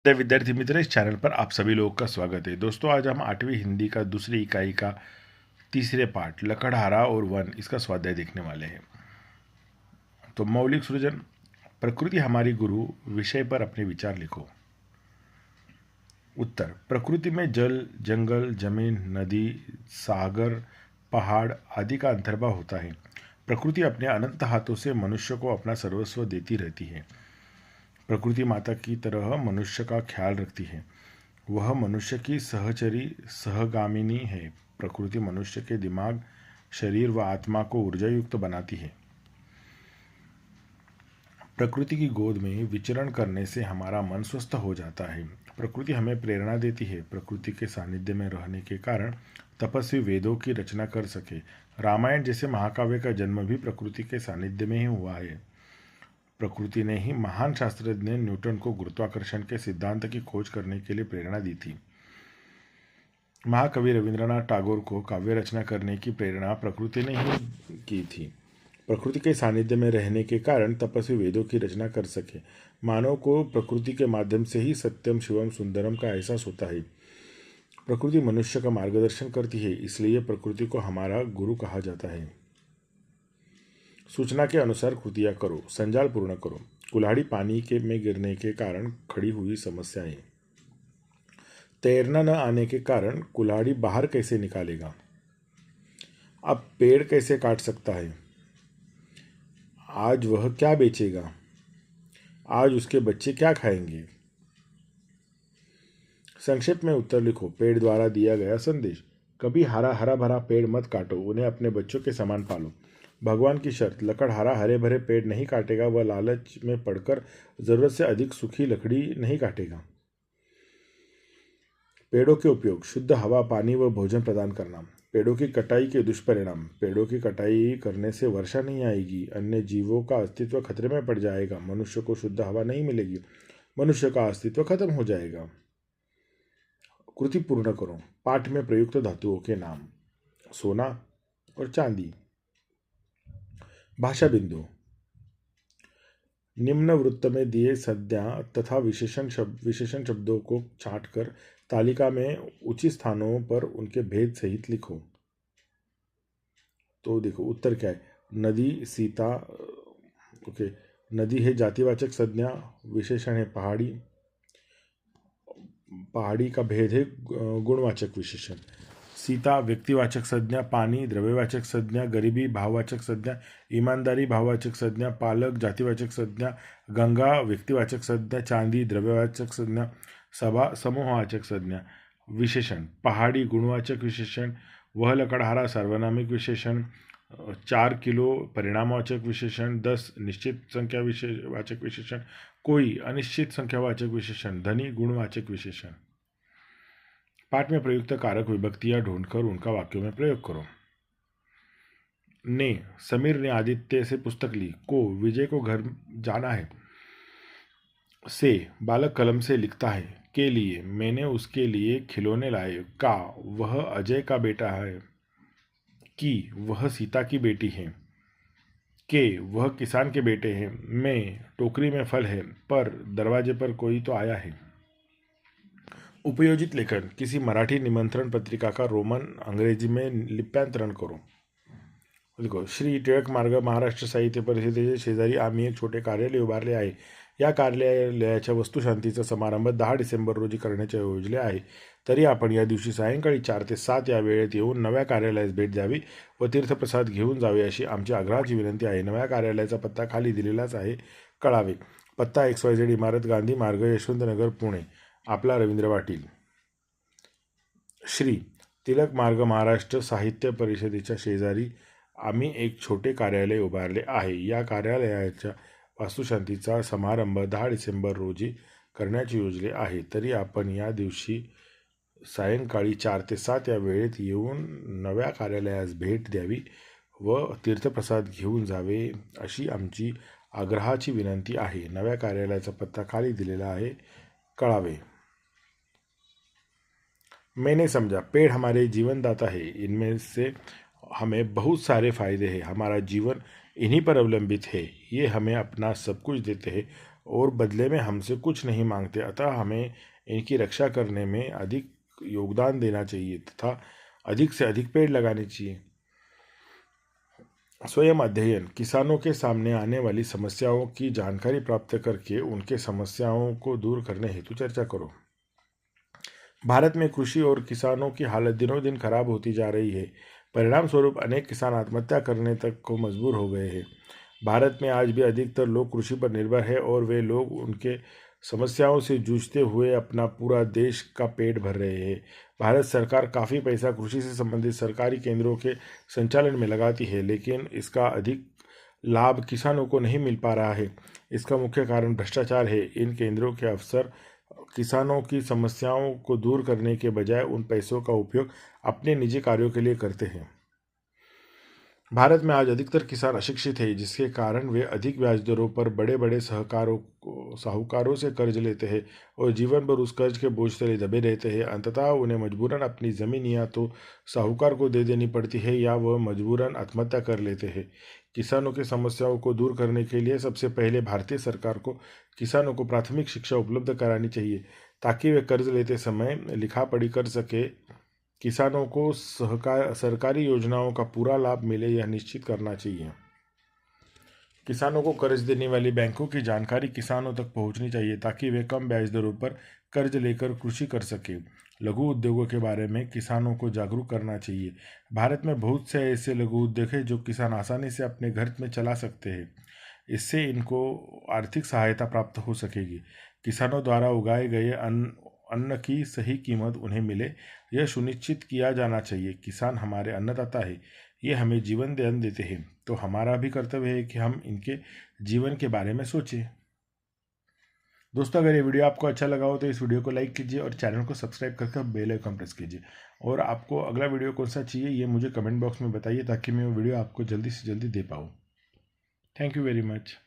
विद्यार्थी मित्र, इस चैनल पर आप सभी लोगों का स्वागत है। दोस्तों, आज हम 8वीं हिंदी का दूसरी इकाई का तीसरे पाठ लकड़हारा और वन इसका स्वाध्याय देखने वाले हैं। तो मौलिक सृजन, प्रकृति हमारी गुरु विषय पर अपने विचार लिखो। उत्तर: प्रकृति में जल, जंगल, जमीन, नदी, सागर, पहाड़ आदि का अंतर्भाव होता है। प्रकृति अपने अनंत हाथों से मनुष्य को अपना सर्वस्व देती रहती है। प्रकृति माता की तरह मनुष्य का ख्याल रखती है। वह मनुष्य की सहचरी सहगामिनी है। प्रकृति मनुष्य के दिमाग, शरीर व आत्मा को ऊर्जा युक्त बनाती है। प्रकृति की गोद में विचरण करने से हमारा मन स्वस्थ हो जाता है। प्रकृति हमें प्रेरणा देती है। प्रकृति के सानिध्य में रहने के कारण तपस्वी वेदों की रचना कर सके। रामायण जैसे महाकाव्य का जन्म भी प्रकृति के सानिध्य में ही हुआ है। प्रकृति ने ही महान शास्त्रज्ञ न्यूटन को गुरुत्वाकर्षण के सिद्धांत की खोज करने के लिए प्रेरणा दी थी। महाकवि रविंद्रनाथ टैगोर को काव्य रचना करने की प्रेरणा प्रकृति ने ही की थी। प्रकृति के सानिध्य में रहने के कारण तपस्वी वेदों की रचना कर सके। मानव को प्रकृति के माध्यम से ही सत्यम शिवम सुंदरम का एहसास होता है। प्रकृति मनुष्य का मार्गदर्शन करती है, इसलिए प्रकृति को हमारा गुरु कहा जाता है। सूचना के अनुसार कृतियाँ करो, संजाल पूर्ण करो। कुल्हाड़ी पानी के में गिरने के कारण खड़ी हुई समस्याएं। तैरना न आने के कारण कुल्हाड़ी बाहर कैसे निकालेगा। अब पेड़ कैसे काट सकता है। आज वह क्या बेचेगा। आज उसके बच्चे क्या खाएंगे। संक्षेप में उत्तर लिखो। पेड़ द्वारा दिया गया संदेश: कभी हरा भरा पेड़ मत काटो, उन्हें अपने बच्चों के समान पालो। भगवान की शर्त: लकड़हारा हरे भरे पेड़ नहीं काटेगा, वह लालच में पड़कर जरूरत से अधिक सूखी लकड़ी नहीं काटेगा। पेड़ों के उपयोग: शुद्ध हवा, पानी व भोजन प्रदान करना। पेड़ों की कटाई के दुष्परिणाम: पेड़ों की कटाई करने से वर्षा नहीं आएगी, अन्य जीवों का अस्तित्व खतरे में पड़ जाएगा, मनुष्य को शुद्ध हवा नहीं मिलेगी, मनुष्य का अस्तित्व खत्म हो जाएगा। कृति पूर्ण करो। पाठ में प्रयुक्त धातुओं के नाम: सोना और चांदी। भाषा बिंदु: निम्न वृत्त में दिए संज्ञा तथा विशेषण शब्दों को छांटकर तालिका में उचित स्थानों पर उनके भेद सहित लिखो। तो देखो उत्तर क्या है। नदी, सीता, ओके, नदी है जातिवाचक संज्ञा, विशेषण है पहाड़ी, पहाड़ी का भेद है गुणवाचक विशेषण। सीता व्यक्तिवाचक संज्ञा, पानी द्रव्यवाचक संज्ञा, गरीबी भाववाचक संज्ञा, ईमानदारी भाववाचक संज्ञा, पालक जातिवाचक संज्ञा, गंगा व्यक्तिवाचक संज्ञा, चांदी द्रव्यवाचक संज्ञा, सभा समूहवाचक संज्ञा। विशेषण: पहाड़ी गुणवाचक विशेषण, वह लकड़हारा सार्वनामिक विशेषण, 4 किलो परिणामवाचक विशेषण, 10 निश्चित संख्या वाचक विशेषण, कोई अनिश्चित संख्यावाचक विशेषण, धनी गुणवाचक विशेषण। पाठ में प्रयुक्त कारक विभक्तियां ढूंढकर उनका वाक्यों में प्रयोग करो। ने, समीर ने आदित्य से पुस्तक ली। को, विजय को घर जाना है। से, बालक कलम से लिखता है। के लिए, मैंने उसके लिए खिलौने लाए। का, वह अजय का बेटा है। की, वह सीता की बेटी है। के, वह किसान के बेटे हैं। में, टोकरी में फल है। पर, दरवाजे पर कोई तो आया है। उपयोजित लेखन: किसी मराठी निमंत्रण पत्रिका का रोमन अंग्रेजी में लिप्यांतरण करो। देखो, श्री टिळक मार्ग महाराष्ट्र साहित्य परिषदेचे शेजारी आम्ही एक छोटे कार्यालय उभारले आहे. या कार्यालयाच्या वस्तुशांतीचा समारंभ 10 डिसेंबर रोजी करण्याचे योजले आहे. तरी आपण या दिवशी सायंकाळी 4 ते 7 या वेळेत येऊन नव्या कार्यालयास भेट द्यावी व तीर्थप्रसाद घेऊन जावे अशी आमची आग्रहाची विनंती आहे. नव्या कार्यालयाचा पत्ता खाली दिलेलाच आहे, कळावे. पत्ता XYZ इमारत, गांधी मार्ग, यशवंतनगर, पुणे. आपला रवींद्र पाटील. श्री तिलक मार्ग महाराष्ट्र साहित्य परिषदेच्या शेजारी आम्ही एक छोटे कार्यालय उभारले आहे. या कार्यालयाच्या वास्तुशांतीचा समारंभ 10 डिसेंबर रोजी करण्याचे योजले आहे. तरी आपण या दिवशी सायंकाळी 4 ते 7 या वेळेत येऊन नव्या कार्यालयास भेट द्यावी व तीर्थप्रसाद घेऊन जावे अशी आमची आग्रहाची विनंती आहे. नव्या कार्यालयाचा पत्ता खाली दिलेला आहे, कळावे. मैंने समझा, पेड़ हमारे जीवनदाता है, इनमें से हमें बहुत सारे फायदे हैं, हमारा जीवन इन्हीं पर अवलंबित है, ये हमें अपना सब कुछ देते हैं और बदले में हमसे कुछ नहीं मांगते, अतः हमें इनकी रक्षा करने में अधिक योगदान देना चाहिए तथा अधिक से अधिक पेड़ लगाने चाहिए। स्वयं अध्ययन, किसानों के सामने आने वाली समस्याओं की जानकारी प्राप्त करके उनके समस्याओं को दूर करने हेतु चर्चा करो। भारत में कृषि और किसानों की हालत दिनों दिन खराब होती जा रही है। परिणाम स्वरूप अनेक किसान आत्महत्या करने तक को मजबूर हो गए हैं। भारत में आज भी अधिकतर लोग कृषि पर निर्भर है और वे लोग उनके समस्याओं से जूझते हुए अपना पूरा देश का पेट भर रहे हैं। भारत सरकार काफ़ी पैसा कृषि से संबंधित सरकारी केंद्रों के संचालन में लगाती है, लेकिन इसका अधिक लाभ किसानों को नहीं मिल पा रहा है। इसका मुख्य कारण भ्रष्टाचार है। इन केंद्रों के अफसर किसानों की समस्याओं को दूर करने के बजाय उन पैसों का उपयोग अपने निजी कार्यों के लिए करते हैं। भारत में आज अधिकतर किसान अशिक्षित हैं, जिसके कारण वे अधिक ब्याज दरों पर बड़े बड़े साहूकारों से कर्ज लेते हैं और जीवन भर उस कर्ज के बोझ तले दबे रहते हैं। अंततः उन्हें मजबूरन अपनी ज़मीन या तो साहूकार को दे देनी पड़ती है या वह मजबूरन आत्महत्या कर लेते हैं। किसानों की समस्याओं को दूर करने के लिए सबसे पहले भारतीय सरकार को किसानों को प्राथमिक शिक्षा उपलब्ध करानी चाहिए, ताकि वे कर्ज लेते समय लिखा पढ़ी कर सके। किसानों को सरकारी योजनाओं का पूरा लाभ मिले यह निश्चित करना चाहिए। किसानों को कर्ज देने वाली बैंकों की जानकारी किसानों तक पहुंचनी चाहिए, ताकि वे कम ब्याज दरों पर कर्ज लेकर कृषि कर सके। लघु उद्योगों के बारे में किसानों को जागरूक करना चाहिए। भारत में बहुत से ऐसे लघु उद्योग हैं जो किसान आसानी से अपने घर में चला सकते हैं। इससे इनको आर्थिक सहायता प्राप्त हो सकेगी। किसानों द्वारा उगाए गए अन्न की सही कीमत उन्हें मिले, यह सुनिश्चित किया जाना चाहिए। किसान हमारे अन्नदाता है, ये हमें जीवन दान देते हैं, तो हमारा भी कर्तव्य है कि हम इनके जीवन के बारे में सोचें। दोस्तों, अगर ये वीडियो आपको अच्छा लगा हो तो इस वीडियो को लाइक कीजिए और चैनल को सब्सक्राइब करके बेल आइकन प्रेस कीजिए। और आपको अगला वीडियो कौन सा चाहिए ये मुझे कमेंट बॉक्स में बताइए, ताकि मैं वो वीडियो आपको जल्दी से जल्दी दे पाऊँ। Thank you very much.